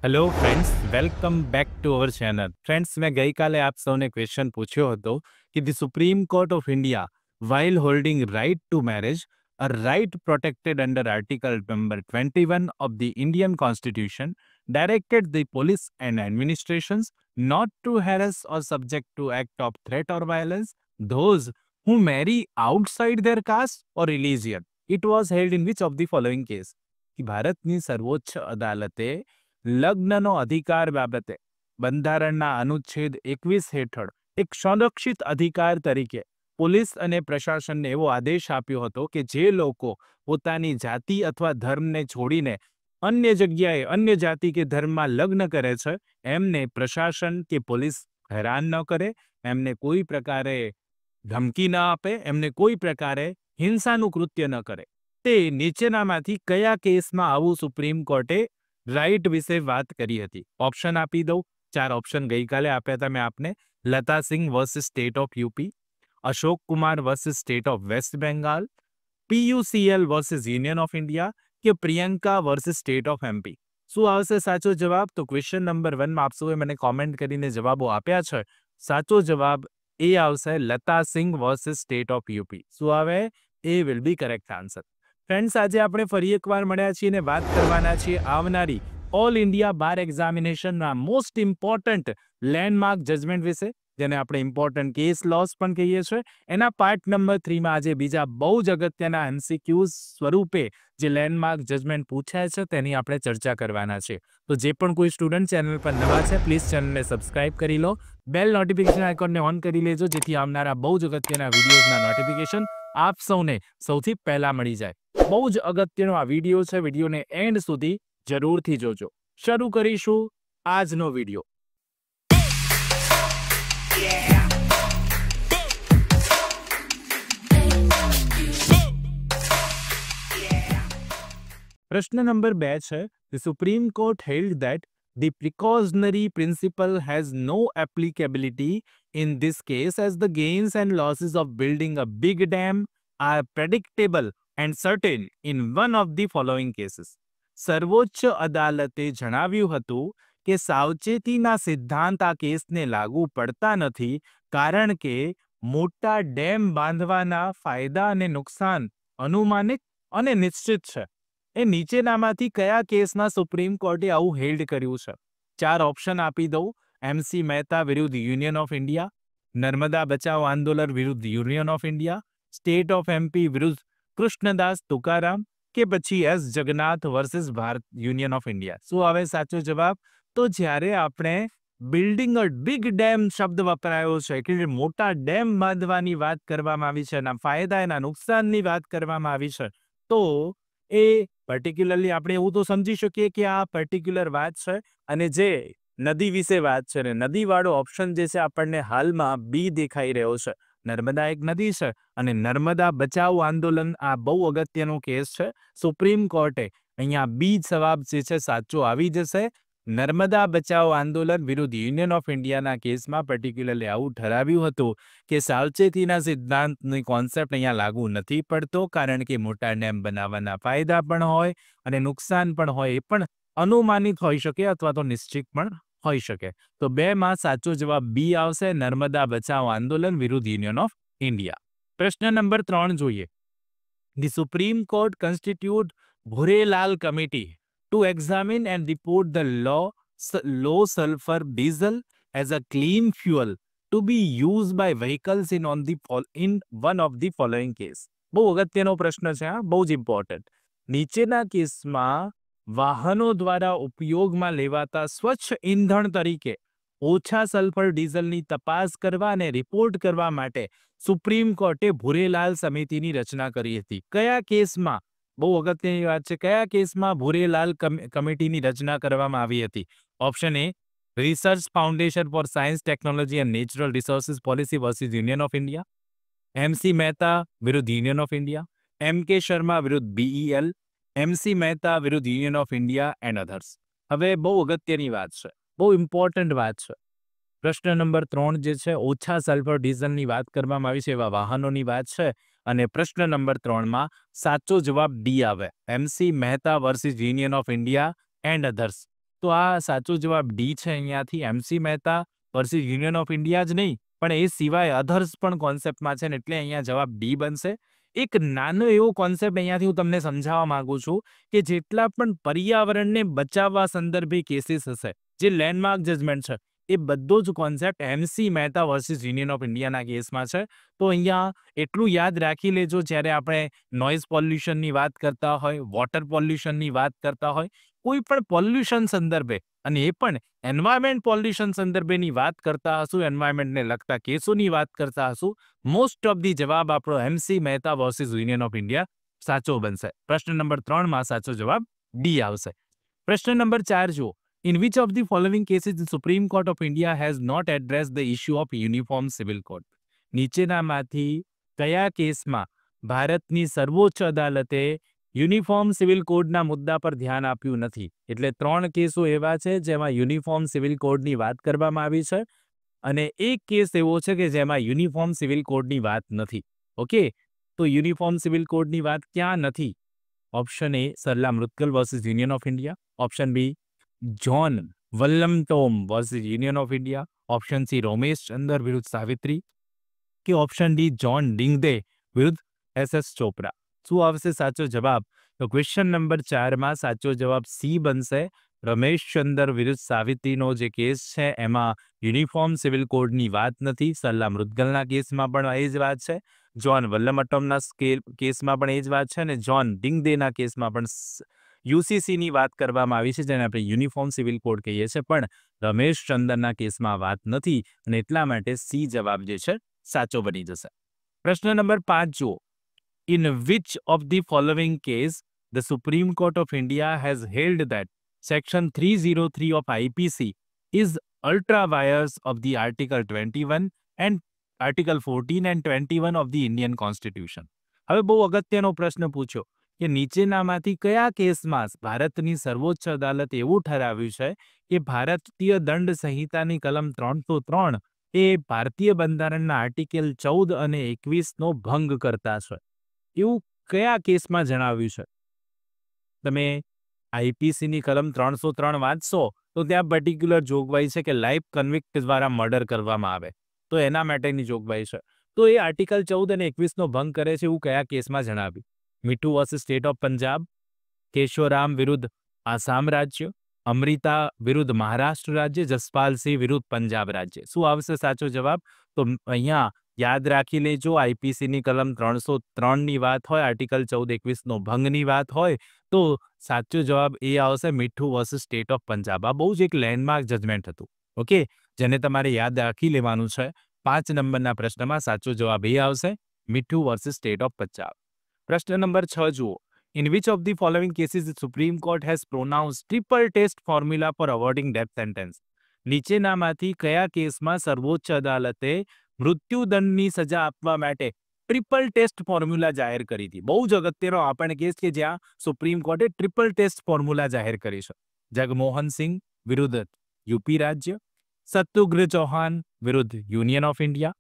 Hello friends, welcome back to our channel. Friends, મેં ગઈકાલે આપ સૌને ક્વેશ્ચન પૂછ્યો હતો કે the supreme court of India, while holding right to marriage, a right protected under Article number 21 of the Indian Constitution, directed the police and administrations not to harass or subject to act of threat or violence those who marry outside their caste or religion. It was held in which of the following case? कि ભારતની સર્વોચ્ચ અદાલતે લગ્નનો અધિકાર બાબતે બંધારણના અનુચ્છેદ 21 હેઠળ એક સંરક્ષિત અધિકાર તરીકે પોલીસ અને પ્રશાસનને એવો આદેશ આપ્યો હતો કે જે લોકો પોતાની જાતિ અથવા ધર્મને છોડીને અન્ય જગ્યાએ અન્ય જાતિ કે ધર્મમાં લગ્ન કરે છે એમને પ્રશાસન કે પોલીસ હેરાન ન કરે, એમને કોઈ પ્રકારે ધમકી ન આપે, એમને કોઈ પ્રકારે હિંસાનું કૃત્ય ન કરે. તે નીચેનામાંથી કયા કેસમાં આવું સુપ્રીમ કોર્ટે રાઈટ વિશે વાત કરી હતી? ઓપ્શન આપી દઉં. 4 ઓપ્શન ગઈકાલે આપ્યા હતા મેં આપને. Lata Singh versus State of UP, Ashok Kumar versus State of West Bengal, PUCL versus Union of India કે Priyanka versus State of MP. શું આવશે સાચો જવાબ? તો ક્વેશ્ચન નંબર 1 માં આપ સૌએ મને કોમેન્ટ કરીને જવાબો આપ્યા છે. સાચો જવાબ એ આવશે Lata Singh versus State of UP. શું આવે? A will be correct answer. Friends, આજે આપણે ફરી એકવાર મળ્યા છીએ અને વાત કરવાના છીએ આવનારી ઓલ ઇન્ડિયા બાર એક્ઝામિનેશનના મોસ્ટ ઇમ્પોર્ટન્ટ લેન્ડમાર્ક જજમેન્ટ વિશે, જેને આપણે ઇમ્પોર્ટન્ટ કેસ લોસ પણ કહીએ છીએ. એના પાર્ટ નંબર 3માં આજે બીજા બહુ જ અગત્યના MCQs સ્વરૂપે જે લેન્ડમાર્ક જજમેન્ટ પૂછાય છે તેની આપણે ચર્ચા કરવાના છે. તો જે પણ કોઈ સ્ટુડન્ટ ચેનલ પર નવા છે, પ્લીઝ ચેનલને સબસ્ક્રાઇબ કરી લો, બેલ નોટિફિકેશન આઇકોનને ઓન કરી લેજો, જેથી આવનારા બહુ જ અગત્યના વિડીયોઝના નોટિફિકેશન આપ સૌને સૌથી પહેલા મળી જાય. બહુ જ અગત્યનો આ વિડીયો છે. વિડીયોને એન્ડ સુધી જરૂરથી જોજો. શરૂ કરીશું આજનો વિડીયો. પ્રશ્ન નંબર 2 છે, The Supreme Court held that the precautionary principle has no applicability in this case as the gains and losses of building a big dam are predictable and certain in one of the following cases. સર્વોચ્ચ અદાલતે જણાવ્યું હતું કે સાવચેતીના સિદ્ધાંત આ કેસને લાગુ પડતા નથી, કારણ કે મોટા ડેમ બાંધવાના ફાયદા અને નુકસાન અનુમાનિત અને નિશ્ચિત છે. એ નીચેનામાંથી કયા કેસમાં સુપ્રીમ કોર્ટે આવું હેલ્ડ કર્યું છે? 4 ઓપ્શન આપી દઉં. MC મહેતા વિરુદ્ધ યુનિયન ઓફ ઇન્ડિયા, નર્મદા બચાવ આંદોલન વિરુદ્ધ Union of India, state of MP વિરુદ્ધ કૃષ્ણદાસ તુકારામ કે પછી S Jagannath versus Bharat union of India. શું આવે સાચો જવાબ? તો જ્યારે આપણે બિલ્ડિંગ અ બિગ ડેમ શબ્દ વપરાયો છે, એટલે મોટા ડેમ બાંધવાની વાત કરવામાં આવી છે, એના ફાયદા એના નુકસાનની વાત કરવામાં આવી છે, તો એ પર્ટિક્યુલરલી આપણે એવું તો સમજી શકીએ કે આ પર્ટિક્યુલર વાત છે અને જે નદી વિશે વાત છે, ને નદીવાળો ઓપ્શન જે છે આપણને હાલમાં બી દેખાઈ રહ્યો છે. નર્મદા એક નદી છે અને નર્મદા બચાવ આંદોલન આ બહુ અગત્યનો કેસ છે. સુપ્રીમ કોર્ટે અહીંયા બી જવાબ જે છે સાચો આવી જશે. નર્મદા બચાવ આંદોલન વિરુદ્ધ યુનિયન ઓફ ઇન્ડિયાના કેસમાં પર્ટિક્યુલરલી આવું ઠરાવ્યું હતું કે સાવચેતીના સિદ્ધાંતની કોન્સેપ્ટ અહીંયા લાગુ નથી પડતો, કારણ કે મોટા ડેમ બનાવવાના ફાયદા પણ હોય અને નુકસાન પણ હોય, એ પણ અનુમાનિત હોઈ શકે અથવા તો નિશ્ચિત પણ હોઈ શકે. તો 2 માં સાચો જવાબ બી આવશે, નર્મદા બચાવ આંદોલન વિરુદ્ધ યુનિયન ઓફ ઇન્ડિયા. પ્રશ્ન નંબર 3 જોઈએ. The Supreme Court constituted Bhurelal Committee to examine and report the low sulfur diesel as a clean fuel to be used by vehicles in one of the following case. બહુ અગત્યનો પ્રશ્ન છે, બહુ જ important. નીચેના કેસમાં વાહનો દ્વારા ઉપયોગમાં લેવાતા સ્વચ્છ ઈંધણ તરીકે ઓછા સલ્ફર ડીઝલની તપાસ કરવા અને રિપોર્ટ કરવા માટે સુપ્રીમ કોર્ટે ભુરેલાલ સમિતિની રચના કરી હતી. કયા કેસમાં? બહુ અગત્યની વાત છે. કયા કેસમાં ભુરેલાલ કમિટીની રચના કરવામાં આવી હતી? Option A, Research Foundation for Science Technology and Natural Resources Policy versus Union of India, MC Mehta વિરુદ્ધ Union of India, MK Sharma વિરુદ્ધ BEL, MC મહેતા વિરુદ્ધ Union of India and others. હવે બહુ અગત્યની વાત છે, બહુ ઇમ્પોર્ટન્ટ વાત છે. પ્રશ્ન નંબર 3 જે છે ઓછા સલ્ફર ડીઝલની વાત કરવામાં આવી છે એવા વાહનોની વાત છે, અને પ્રશ્ન નંબર 3માં સાચો જવાબ ડી આવે, MC Mehta versus Union of India and others. તો આ સાચો જવાબ ડી છે અહીંયાથી. MC Mehta versus Union of India જ નહીં, પણ એ સિવાય અધર્સ પણ કોન્સેપ્ટમાં છે ને, એટલે અહીંયા જવાબ ડી બનશે. એક નાનો એવો કોન્સેપ્ટ અહીંયાથી હું તમને સમજાવવા માંગુ છું કે જેટલા પણ પર્યાવરણને બચાવવા સંદર્ભે કેસીસ હશે, જે લેન્ડમાર્ક જજમેન્ટ છે, એ બધો જ concept MC Mehta versus Union of ઇન્ડિયાના કેસમાં છે. તો અહીંયા એટલું યાદ રાખી લેજો, જ્યારે આપણે નોઇઝ પોલ્યુશનની વાત કરતા હોય, વોટર પોલ્યુશનની વાત કરતા હોય, કોઈ પણ પોલ્યુશન સંદર્ભે, અને એ પણ એન્વાયરમેન્ટ પોલ્યુશન સંદર્ભેની વાત કરતા હશું, એન્વાયરમેન્ટને લગતા કેસોની વાત કરતા હશું, મોસ્ટ ઓફ ધી જવાબ આપણો MC Mehta versus Union of India સાચો બનશે. પ્રશ્ન નંબર 3માં સાચો જવાબ ડી આવશે. પ્રશ્ન નંબર 4 જુઓ. In which of the following cases the Supreme Court of India has not addressed the issue of uniform civil code? નીચેનામાંથી કયા કેસમાં ભારતની સર્વોચ્ચ અદાલતે યુનિફોર્મ સિવિલ કોડના મુદ્દા પર ધ્યાન આપ્યું નથી? એટલે 3 કેસો એવા છે જેમાં યુનિફોર્મ સિવિલ કોડની વાત કરવામાં આવી છે, અને એક કેસ એવો છે કે જેમાં યુનિફોર્મ સિવિલ કોડની વાત નથી. ઓકે, તો યુનિફોર્મ સિવિલ કોડની વાત ક્યાં નથી? Option A Sarla Mudgal versus Union of India, option B John Vallamattom versus Union of India, option C Romesh Chander વિરુદ્ધ સાવિત્રી, કે ઓપ્શન ડી જ્હોન ડિંગદે વિરુદ્ધ SS ચોપરા. શું આવશે સાચો જવાબ? તો ક્વેશ્ચન નંબર 4માં સાચો જવાબ સી બનશે. રમેશ ચંદર વિરુદ્ધ સાવિત્રીનો જે કેસ છે એમાં યુનિફોર્મ સિવિલ કોડની વાત નથી. સરલા મુદ્ગલના કેસમાં પણ એ જ વાત છે, જ્હોન વલ્લમટોમના કેસમાં પણ એ જ વાત છે, અને જ્હોન ડિંગદેના કેસમાં પણ UCCની વાત કરવામાં આવી છે, જેને આપણે યુનિફોર્મ સિવિલ કોડ કહીએ છીએ, પણ રમેશ ચંદરના કેસમાં વાત નથી, અને એટલા માટે સી જવાબ જે છે સાચો બની જશે. પ્રશ્ન નંબર 5 જુઓ. In which of the following case the Supreme Court of India has held that Section 303 of IPC is ultra vires of the Article 21 and Article 14 and 21 of the Indian Constitution? હવે બહુ અગત્યનો પ્રશ્ન પૂછ્યો કે નીચેનામાંથી કયા કેસમાં ભારતની સર્વોચ્ચ અદાલત એવું ઠરાવ્યું છે કે ભારતીય દંડ સંહિતાની કલમ 303 એ ભારતીય બંધારણના આર્ટિકલ 14 અને 21નો ભંગ કરતા છે? એવું કયા કેસમાં જણાવ્યું છે? તમે આઈપીસીની કલમ 303 વાંચશો તો ત્યાં પર્ટિક્યુલર જોગવાઈ છે કે લાઈફ કન્વિક્ટ દ્વારા મર્ડર કરવામાં આવે, તો એના માટેની જોગવાઈ છે. તો એ આર્ટિકલ 14 અને 21નો ભંગ કરે છે એવું કયા કેસમાં જણાવ્યું? મીઠુ વર્સિસ સ્ટેટ ઓફ પંજાબ, કેશોરામ વિરુદ્ધ આસામ રાજ્ય, અમૃતા વિરુદ્ધ મહારાષ્ટ્ર રાજ્ય, જસપાલસિંહ વિરુદ્ધ પંજાબ રાજ્ય. શું આવશે સાચો જવાબ? તો અહીંયા યાદ રાખી લેજો, આઈપીસીની કલમ 303ની વાત હોય, આર્ટિકલ 14-21નો ભંગની વાત હોય, તો સાચો જવાબ એ આવશે, મીઠુ વર્સિસ સ્ટેટ ઓફ પંજાબ. આ બહુ જ એક લેન્ડમાર્ક જજમેન્ટ હતું, ઓકે, જેને તમારે યાદ રાખી લેવાનું છે. 5 નંબરના પ્રશ્નમાં સાચો જવાબ એ આવશે, મીઠુ વર્સિસ સ્ટેટ ઓફ પંજાબ. પ્રશ્ન નંબર 6 જુઓ. In which of the following cases the Supreme Court has pronounced triple test formula for awarding death sentence? નીચેનામાંથી કયા કેસમાં સર્વોચ્ચ અદાલતે મૃત્યુદંડની સજા આપવા માટે ટ્રિપલ ટેસ્ટ ફોર્મ્યુલા જાહેર કરી હતી? બહુ જ અગત્યનો આપણને કેસ કે જ્યાં સુપ્રીમ કોર્ટે ટ્રિપલ ટેસ્ટ ફોર્મ્યુલા જાહેર કરી છે. જગમોહન સિંહ વિરુદ્ધ યુપી રાજ્ય, સત્યુગ્ર ચૌહાણ વિરુદ્ધ યુનિયન ઓફ ઇન્ડિયા,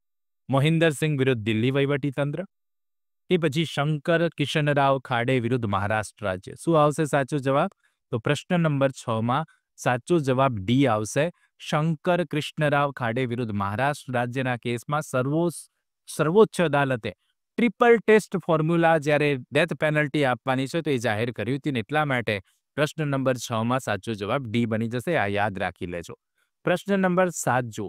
મોહિન્દર સિંહ વિરુદ્ધ દિલ્હી વહીવટીતંત્ર, એ પછી શંકર કિશનરાવ ખાડે વિરુદ્ધ મહારાષ્ટ્ર રાજ્ય. શું આવશે સાચો જવાબ? તો પ્રશ્ન નંબર 6માં સાચો જવાબ ડી આવશે. શંકર કૃષ્ણરાવ ખાડે વિરુદ્ધ મહારાષ્ટ્ર રાજ્યના કેસમાં સર્વોચ્ચ અદાલતે ટ્રિપલ ટેસ્ટ ફોર્મ્યુલા જ્યારે ડેથ પેનલ્ટી આપવાની છે તો એ જાહેર કર્યું હતું, એટલા માટે પ્રશ્ન નંબર 6માં સાચો જવાબ ડી બની જશે. આ યાદ રાખી લેજો. પ્રશ્ન નંબર 7 જો.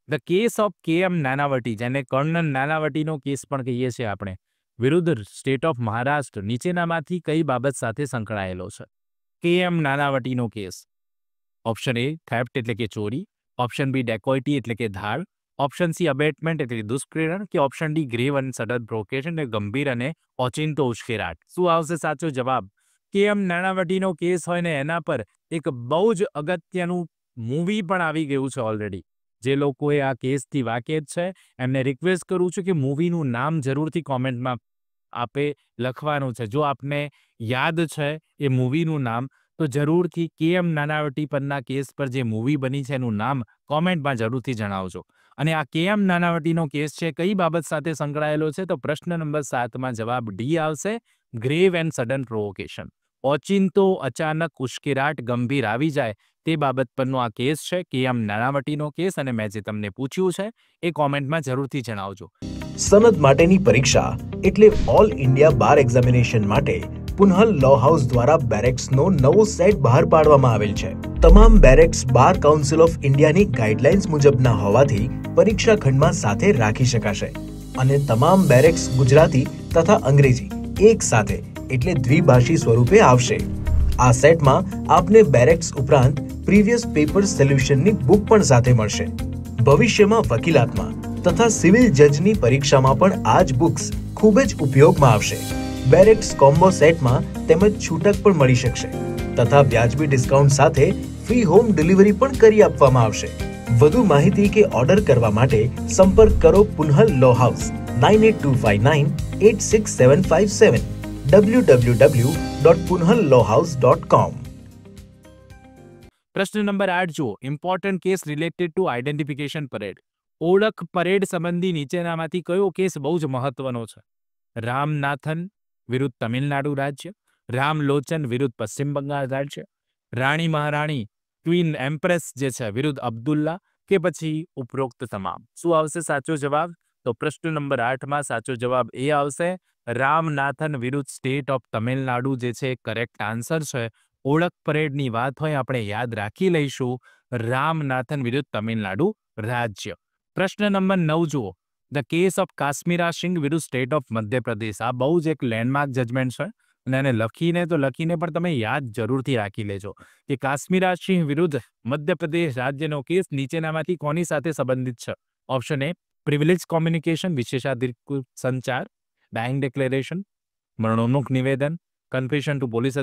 The case of KM Nanavati, જેને કર્નલ નાનાવટીનો કેસ પણ કહીએ છીએ આપણે, વિરુદ્ધ સ્ટેટ ઓફ મહારાષ્ટ્ર નીચેનામાંથી કઈ બાબત સાથે સંકળાયેલો છે? KM નાનાવટીનો કેસ. ઓપ્શન એ થેફ્ટ એટલે કે ચોરી, ઓપ્શન બી ડેકોઇટી એટલે કે ધાડ, ઓપ્શન સી અબેટમેન્ટ એટલે કે દુષ્પ્રેરણ, કે ઓપ્શન ડી ગ્રેવ અને સડન પ્રોવોકેશન એટલે ગંભીર અને ઓચિંતો ઉશ્કેરાટ. શું આવશે સાચો જવાબ? KM નાનાવટીનો કેસ હોય ને એના પર એક બહુ જ અગત્યનું મૂવી પણ આવી ગયું છે ઓલરેડી. જે લોકોએ આ કેસથી વાકેફ છે એમને રિક્વેસ્ટ કરું છું કે મૂવીનું નામ જરૂરથી કોમેન્ટમાં આપે લખવાનું છે. જો આપને યાદ છે એ મૂવીનું નામ, તો જરૂરથી KM નાનાવટી પરના કેસ પર જે મૂવી બની છે એનું નામ કોમેન્ટમાં જરૂરથી જણાવજો. અને આ KM નાનાવટીનો કેસ છે કઈ બાબત સાથે સંકળાયેલો છે? તો પ્રશ્ન નંબર 7માં જવાબ ડી આવશે, ગ્રેવ એન્ડ સડન પ્રોવોકેશન. ઓચિંતો અચાનક ઉશ્કેરાટ ગંભીર આવી જાય તે બાબત પરનો આ કેસ છે કે આમ નાણાવટીનો કેસ, અને મેં જે તમને પૂછ્યું છે એ કોમેન્ટમાં જરૂરથી જણાવજો. સનદ માટેની પરીક્ષા એટલે ઓલ ઇન્ડિયા બાર એક્ઝામિનેશન માટે પુનહલ લો હાઉસ દ્વારા બેરેક્સનો નવો સેટ બહાર પાડવામાં આવેલ છે. તમામ બેરેક્સ બાર કાઉન્સિલ ઓફ ઇન્ડિયાની ગાઈડલાઇન્સ મુજબના હોવાથી પરીક્ષા ખંડમાં સાથે રાખી શકાશે અને તમામ બેરેક્સ ગુજરાતી તથા અંગ્રેજી એક સાથે એટલે દ્વિભાષી સ્વરૂપે આવશે. આ સેટમાં આપને બેરેક્સ ઉપરાંત પ્રીવિયસ પેપર સોલ્યુશનની બુક પણ સાથે મળશે. ભવિષ્યમાં વકીલાતમાં તથા સિવિલ જજની પરીક્ષામાં પણ આ જ બુક્સ ખૂબ જ ઉપયોગમાં આવશે. બેરેક્સ કોમ્બો સેટમાં તેમજ છૂટક પણ મળી શકશે તથા વ્યાજબી ડિસ્કાઉન્ટ સાથે ફ્રી હોમ ડિલિવરી પણ કરી આપવામાં આવશે. વધુ માહિતી કે ઓર્ડર કરવા માટે સંપર્ક કરો પુનહલ લો હાઉસ 9825986757 www.punhalllawhouse.com. પ્રશ્ન નંબર 8 જુઓ. Important case related to identification parade. ઓળખ પરેડ સંબંધી નીચેનામાંથી કયો કેસ બહુ જ મહત્વનો છે? રામનાથન વિરુદ્ધ તમિલનાડુ રાજ્ય, રામલોચન વિરુદ્ધ પશ્ચિમ બંગાળ રાજ્ય, રાણી મહારાણી ક્વીન એમ્પ્રેસ જે છે વિરુદ્ધ અબ્દુલ્લા, કે પછી ઉપરોક્ત તમામ? શું આવશે સાચો જવાબ? તો પ્રશ્ન નંબર 8માં સાચો જવાબ એ આવશે રામનાથન વિરુદ્ધ સ્ટેટ ઓફ તમિલનાડુ જે છે કરેક્ટ આન્સર છે. ઓળખ પરેડની વાત હોય આપણે યાદ રાખી લઈશું રામનાથન વિરુદ્ધ તમિલનાડુ રાજ્ય. પ્રશ્ન નંબર 9 જુઓ. The case of Kashmira Singh વિરુદ્ધ સ્ટેટ ઓફ મધ્યપ્રદેશ. આ બહુ જ એક લેન્ડમાર્ક જજમેન્ટ છે અને એને લખીને પણ તમે યાદ જરૂરથી રાખી લેજો કે કાશ્મીરા સિંહ વિરુદ્ધ મધ્યપ્રદેશ રાજ્યનો કેસ નીચેનામાંથી કોની સાથે સંબંધિત છે? ઓપ્શન એ પ્રિવિલેજ કોમ્યુનિકેશન વિશેષાધિકૃત સંચાર, બેંક ડિક્લેરેશન, મરણોન્મુખ નિવેદન, કન્ફેશન ટુ પોલીસ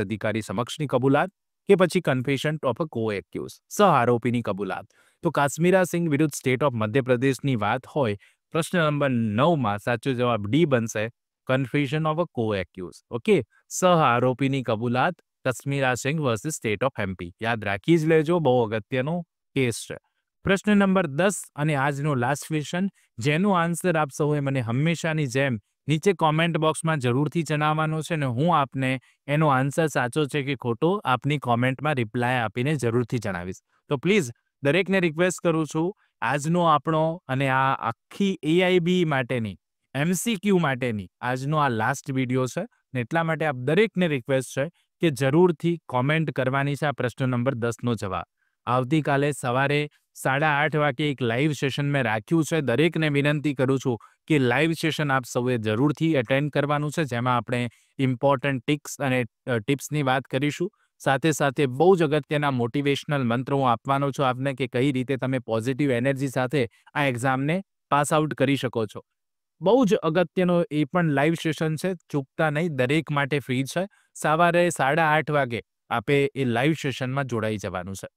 અધિકારી સમક્ષની કબૂલાત, કે પછી કન્ફેશન ઓફ અ કો એક્યુઝ સહ આરોપીની કબૂલાત. તો કાશ્મીરા સિંઘ વિરુદ્ધ સ્ટેટ ઓફ મધ્યપ્રદેશની વાત હોય પ્રશ્ન નંબર 9માં સાચો જવાબ ડી બનશે કન્ફેશન ઓફ અ કો એક્યુઝ. ઓકે, સહ આરોપીની કબૂલાત Kashmira Singh versus State of MP. યાદ રાખી જ લેજો, બહુ અગત્યનો કેસ છે. પ્રશ્ન નંબર 10 અને આજનો લાસ્ટ ક્વેશ્ચન, જેનો આન્સર આપ સૌએ મને હંમેશાની જેમ નીચે કોમેન્ટ બોક્સમાં જરૂરથી જણાવવાનો છે ને હું આપને એનો આન્સર સાચો છે કે ખોટો આપની કોમેન્ટમાં રિપ્લાય આપીને જરૂરથી જણાવીશ. તો પ્લીઝ દરેકને રિક્વેસ્ટ કરું છું આજનો આપણો અને આ આખી એઆઈબી માટેની એમસીક્યુ માટેની આજનો આ લાસ્ટ વિડીયો છે ને એટલા માટે આપ દરેકને રિક્વેસ્ટ છે કે જરૂરથી કોમેન્ટ કરવાની છે આ પ્રશ્ન નંબર 10નો જવાબ. આવતીકાલે સવારે 8:30 વાગે એક લાઈવ સેશન મેં રાખ્યું છે. દરેકને વિનંતી કરું છું કે લાઈવ સેશન આપ સૌએ જરૂરથી એટેન્ડ કરવાનું છે, જેમાં આપણે ઇમ્પોર્ટન્ટ ટિપ્સની વાત કરીશું. સાથે સાથે બહુ જ અગત્યના મોટિવેશનલ મંત્રો હું આપવાનો છું આપને કે કઈ રીતે તમે પોઝિટિવ એનર્જી સાથે આ એક્ઝામને પાસ આઉટ કરી શકો છો. બહુ જ અગત્યનો એ પણ લાઈવ સેશન છે, ચૂકતા નહીં, દરેક માટે ફ્રી છે. સવારે 8:30 વાગે આપે એ લાઈવ સેશનમાં જોડાઈ જવાનું છે.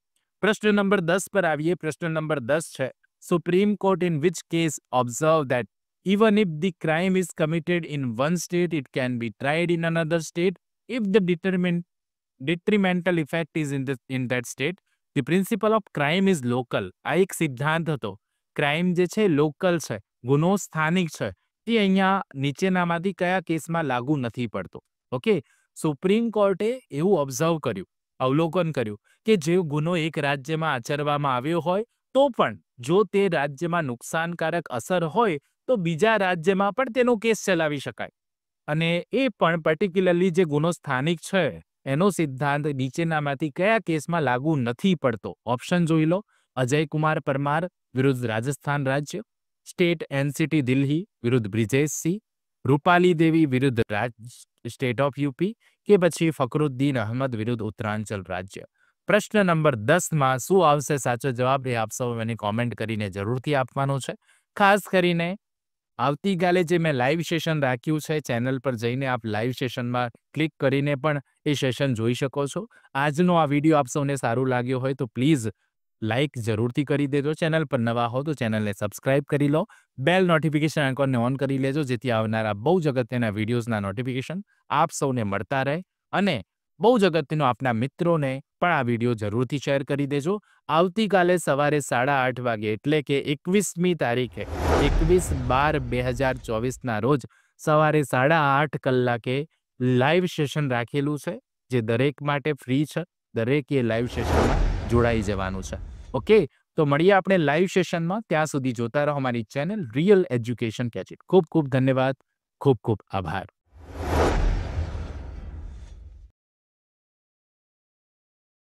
પ્રશ્ન નંબર 10 પર આવીએ. પ્રશ્ન નંબર 10 છે, supreme court in which case observe that even if the crime is committed in one state, it can be tried in another state if the detrimental effect is in that state. The principle of crime is local. આ એક સિદ્ધાંત હતો. Crime જે છે local છે, ગુનો સ્થાનિક છે, તે અહીંયા નીચેનામાંથી કયા કેસમાં લાગુ નથી પડતો? ઓકે, સુપ્રીમ કોર્ટે એવું ઓબ્ઝર્વ કર્યું, અવલોકન કર્યું કે જે ગુનો એક રાજ્યમાં આચરવામાં આવ્યો હોય તો પણ જો તે રાજ્યમાં નુકસાનકારક અસર હોય તો બીજા રાજ્યમાં પણ તેનો કેસ ચલાવી શકાય અને એ પણ પર્ટિક્યુલરલી જે ગુનો સ્થાનિક છે એનો સિદ્ધાંત નીચેનામાંથી કયા કેસમાં લાગુ નથી પડતો? ઓપ્શન જોઈ લો. અજય કુમાર પરમાર વિરુદ્ધ રાજસ્થાન રાજ્ય, સ્ટેટ એનસીટી દિલ્હી વિરુદ્ધ બ્રિજેશ સિંહ, રૂપાલી દેવી વિરુદ્ધ સ્ટેટ ઓફ યુપી, કે પછી ફકરુદ્દીન અહમદ વિરુદ્ધ ઉત્તરાંચલ રાજ્ય. પ્રશ્ન નંબર 10માં શું આવશે સાચો જવાબ એ આપ સૌ મને કોમેન્ટ કરીને જરૂરથી આપવાનો છે. ખાસ કરીને આવતીકાલે જે મેં લાઈવ સેશન રાખ્યું છે ચેનલ પર જઈને આપ લાઈવ સેશનમાં ક્લિક કરીને પણ એ સેશન જોઈ શકો છો. આજનો આ વિડીયો આપ સૌને સારું લાગ્યો હોય તો પ્લીઝ લાઈક જરૂરથી કરી દેજો. ચેનલ પર નવા હો તો ચેનલને સબસ્ક્રાઇબ કરી લો. બેલ નોટિફિકેશન આઇકોનને ઓન કરી લેજો જેથી આવનારા બહુ જ અગત્યના વિડીયોઝના નોટિફિકેશન આપ સૌને મળતા રહે અને બહુ જ અગત્યનો આપના મિત્રોને પણ આ વિડીયો જરૂરથી શેર કરી દેજો. આવતીકાલે સવારે 8:30 વાગે એટલે કે 21મી તારીખે 21/12/2024ના રોજ સવારે 8:30 કલાકે લાઈવ સેશન રાખેલું છે, જે દરેક માટે ફ્રી છે. દરેકે લાઈવ સેશનમાં જોડાઈ જવાનું છે. ઓકે, તો મળીએ આપણે લાઈવ સેશનમાં. ત્યાં સુધી જોતા રહો અમારી ચેનલ રિયલ એજ્યુકેશન ગેજેટ. ખૂબ ખૂબ ધન્યવાદ. ખૂબ ખૂબ આભાર.